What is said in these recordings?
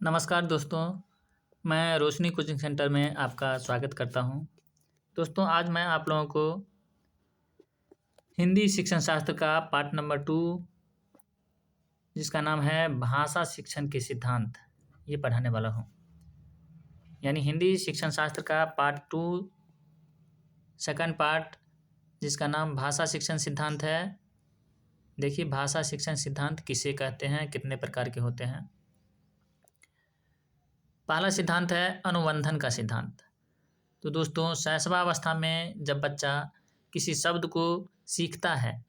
नमस्कार दोस्तों, मैं रोशनी कोचिंग सेंटर में आपका स्वागत करता हूं। दोस्तों, आज मैं आप लोगों को हिंदी शिक्षण शास्त्र का पाठ नंबर 2 जिसका नाम है भाषा शिक्षण के सिद्धांत, ये पढ़ाने वाला हूं। यानी हिंदी शिक्षण शास्त्र का पार्ट 2 सेकंड पार्ट जिसका नाम भाषा शिक्षण सिद्धांत है। देखिए, भाषा शिक्षण सिद्धांत किसे कहते हैं, कितने प्रकार के होते हैं। पहला सिद्धांत है अनुबंधन का सिद्धांत। तो दोस्तों, शैशवावस्था में जब बच्चा किसी शब्द को सीखता है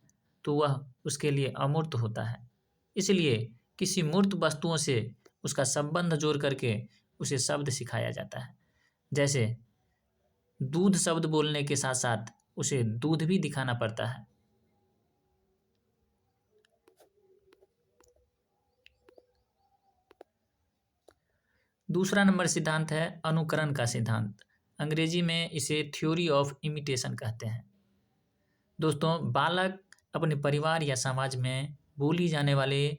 तो वह उसके लिए अमूर्त होता है। इसलिए किसी मूर्त वस्तुओं से उसका संबंध जोड़ करके उसे शब्द सिखाया जाता है। जैसे दूध शब्द बोलने के साथ साथ उसे दूध भी दिखाना पड़ता है। दूसरा नंबर सिद्धांत है अनुकरण का सिद्धांत। अंग्रेजी में इसे थ्योरी ऑफ इमिटेशन कहते हैं। दोस्तों, बालक अपने परिवार या समाज में बोली जाने वाले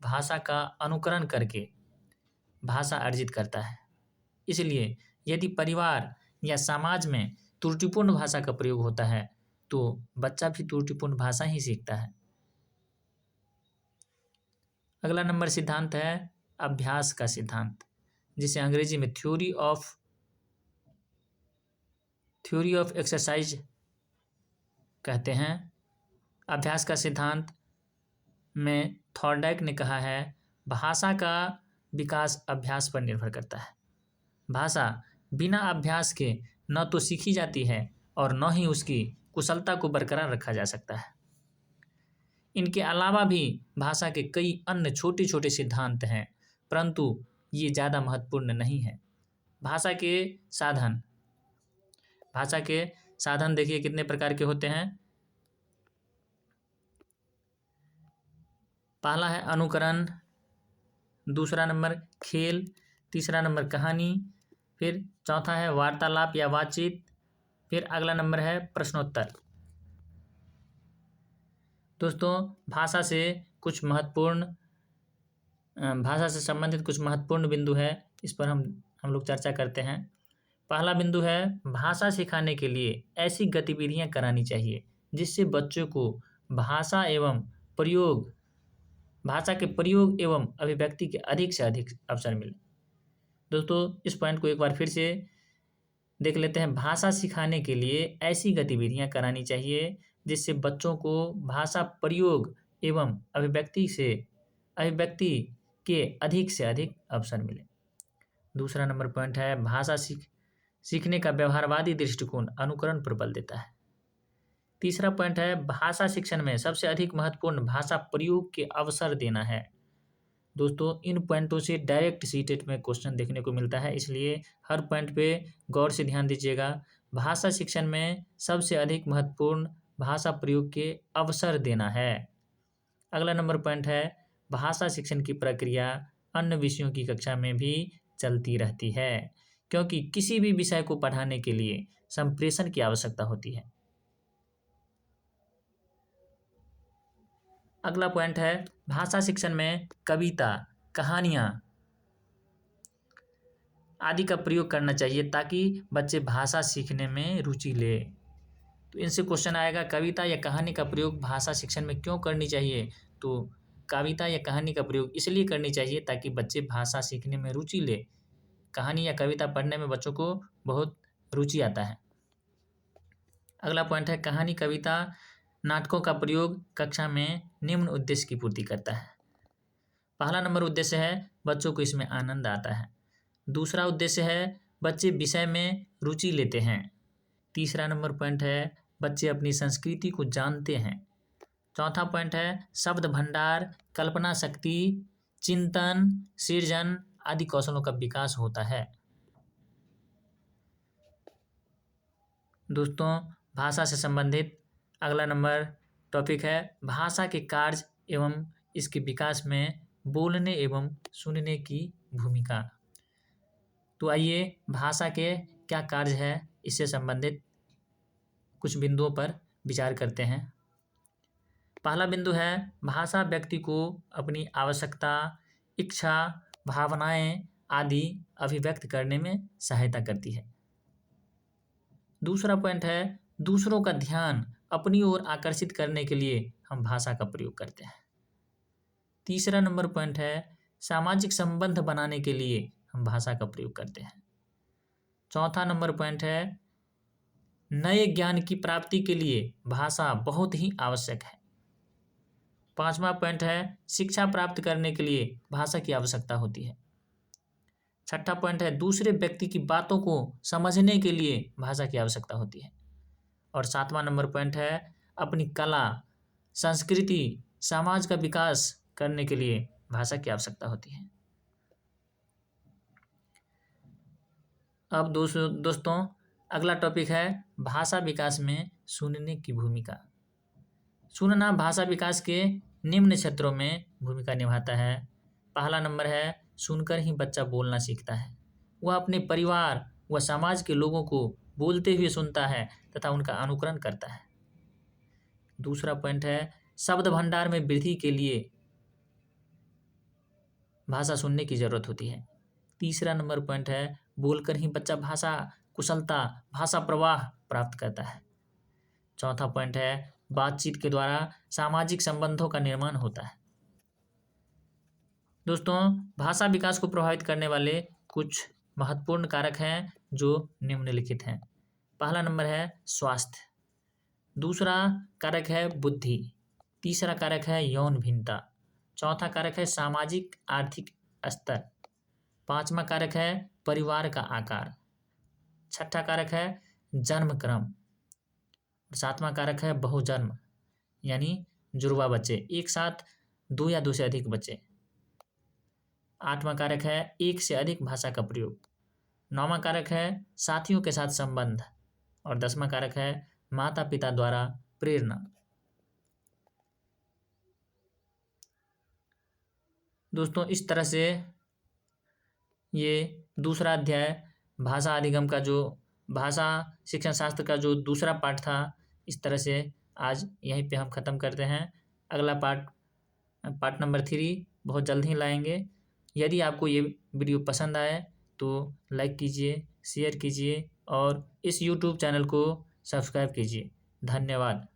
भाषा का अनुकरण करके भाषा अर्जित करता है। इसलिए यदि परिवार या समाज में त्रुटिपूर्ण भाषा का प्रयोग होता है तो बच्चा भी त्रुटिपूर्ण भाषा ही सीखता है। अगला नंबर सिद्धांत है अभ्यास का सिद्धांत, जिसे अंग्रेजी में थ्योरी ऑफ एक्सरसाइज कहते हैं। अभ्यास का सिद्धांत में थॉर्नडाइक ने कहा है, भाषा का विकास अभ्यास पर निर्भर करता है। भाषा बिना अभ्यास के न तो सीखी जाती है और न ही उसकी कुशलता को बरकरार रखा जा सकता है। इनके अलावा भी भाषा के कई अन्य छोटे छोटे सिद्धांत हैं, परंतु ये ज़्यादा महत्वपूर्ण नहीं है। भाषा के साधन देखिए कितने प्रकार के होते हैं। पहला है अनुकरण, दूसरा नंबर खेल, तीसरा नंबर कहानी, फिर चौथा है वार्तालाप या बातचीत, फिर अगला नंबर है प्रश्नोत्तर। दोस्तों, भाषा से संबंधित कुछ महत्वपूर्ण बिंदु है, इस पर हम लोग चर्चा करते हैं। पहला बिंदु है भाषा सिखाने के लिए ऐसी गतिविधियां करानी चाहिए जिससे बच्चों को भाषा के प्रयोग एवं अभिव्यक्ति के अधिक से अधिक अवसर मिले। दोस्तों, इस पॉइंट को एक बार फिर से देख लेते हैं। भाषा सिखाने के लिए ऐसी गतिविधियां करानी चाहिए जिससे बच्चों को भाषा प्रयोग एवं अभिव्यक्ति के अधिक से अधिक अवसर मिले। दूसरा नंबर पॉइंट है भाषा सीखने का व्यवहारवादी दृष्टिकोण अनुकरण पर बल देता है। तीसरा पॉइंट है भाषा शिक्षण में सबसे अधिक महत्वपूर्ण भाषा प्रयोग के अवसर देना है। दोस्तों, इन पॉइंटों से डायरेक्ट सीटेट में क्वेश्चन देखने को मिलता है, इसलिए हर पॉइंट पे गौर से ध्यान दीजिएगा। भाषा शिक्षण में सबसे अधिक महत्वपूर्ण भाषा प्रयोग के अवसर देना है। अगला नंबर पॉइंट है भाषा शिक्षण की प्रक्रिया अन्य विषयों की कक्षा में भी चलती रहती है, क्योंकि किसी भी विषय को पढ़ाने के लिए संप्रेषण की आवश्यकता होती है। अगला पॉइंट है भाषा शिक्षण में कविता, कहानियाँ आदि का प्रयोग करना चाहिए ताकि बच्चे भाषा सीखने में रुचि ले। तो इनसे क्वेश्चन आएगा, कविता या कहानी का प्रयोग भाषा शिक्षण में क्यों करनी चाहिए? तो कविता या कहानी का प्रयोग इसलिए करनी चाहिए ताकि बच्चे भाषा सीखने में रुचि ले। कहानी या कविता पढ़ने में बच्चों को बहुत रुचि आता है। अगला पॉइंट है कहानी, कविता, नाटकों का प्रयोग कक्षा में निम्न उद्देश्य की पूर्ति करता है। पहला नंबर उद्देश्य है बच्चों को इसमें आनंद आता है। दूसरा उद्देश्य है बच्चे विषय में रुचि लेते हैं। तीसरा नंबर पॉइंट है बच्चे अपनी संस्कृति को जानते हैं। चौथा पॉइंट है शब्द भंडार, कल्पना शक्ति, चिंतन, सृजन आदि कौशलों का विकास होता है। दोस्तों, भाषा से संबंधित अगला नंबर टॉपिक है भाषा के कार्य एवं इसके विकास में बोलने एवं सुनने की भूमिका। तो आइए भाषा के क्या कार्य है इससे संबंधित कुछ बिंदुओं पर विचार करते हैं। पहला बिंदु है भाषा व्यक्ति को अपनी आवश्यकता, इच्छा भावनाएं आदि अभिव्यक्त करने में सहायता करती है। दूसरा पॉइंट है दूसरों का ध्यान अपनी ओर आकर्षित करने के लिए हम भाषा का प्रयोग करते हैं। तीसरा नंबर पॉइंट है सामाजिक संबंध बनाने के लिए हम भाषा का प्रयोग करते हैं। चौथा नंबर पॉइंट है नए ज्ञान की प्राप्ति के लिए भाषा बहुत ही आवश्यक है। पांचवा पॉइंट है शिक्षा प्राप्त करने के लिए भाषा की आवश्यकता होती है। छठा पॉइंट है दूसरे व्यक्ति की बातों को समझने के लिए भाषा की आवश्यकता होती है। और सातवां नंबर पॉइंट है अपनी कला, संस्कृति, समाज का विकास करने के लिए भाषा की आवश्यकता होती है। अब दोस्तों अगला टॉपिक है भाषा विकास में सुनने की भूमिका। सुनना भाषा विकास के निम्न क्षेत्रों में भूमिका निभाता है। पहला नंबर है सुनकर ही बच्चा बोलना सीखता है। वह अपने परिवार व समाज के लोगों को बोलते हुए सुनता है तथा उनका अनुकरण करता है। दूसरा पॉइंट है शब्द भंडार में वृद्धि के लिए भाषा सुनने की जरूरत होती है। तीसरा नंबर पॉइंट है बोलकर ही बच्चा भाषा कुशलता, भाषा प्रवाह प्राप्त करता है। चौथा पॉइंट है बातचीत के द्वारा सामाजिक संबंधों का निर्माण होता है। दोस्तों भाषा विकास को प्रभावित करने वाले कुछ महत्वपूर्ण कारक हैं जो निम्नलिखित हैं। पहला नंबर है स्वास्थ्य, दूसरा कारक है बुद्धि, तीसरा कारक है यौन भिन्नता, चौथा कारक है सामाजिक आर्थिक स्तर, पांचवा कारक है परिवार का आकार, छठा कारक है जन्म क्रम, सातवां कारक है बहुजन्म यानी जुड़वा बच्चे, एक साथ दो या दो से अधिक बच्चे, आठवां कारक है एक से अधिक भाषा का प्रयोग, नौवां कारक है साथियों के साथ संबंध और 10वां कारक है माता पिता द्वारा प्रेरणा। दोस्तों इस तरह से ये दूसरा अध्याय भाषा अधिगम का जो भाषा शिक्षण शास्त्र का जो दूसरा पार्ट था, इस तरह से आज यहीं पे हम ख़त्म करते हैं। अगला पार्ट नंबर 3 बहुत जल्द ही लाएंगे। यदि आपको ये वीडियो पसंद आए तो लाइक कीजिए, शेयर कीजिए और इस YouTube चैनल को सब्सक्राइब कीजिए। धन्यवाद।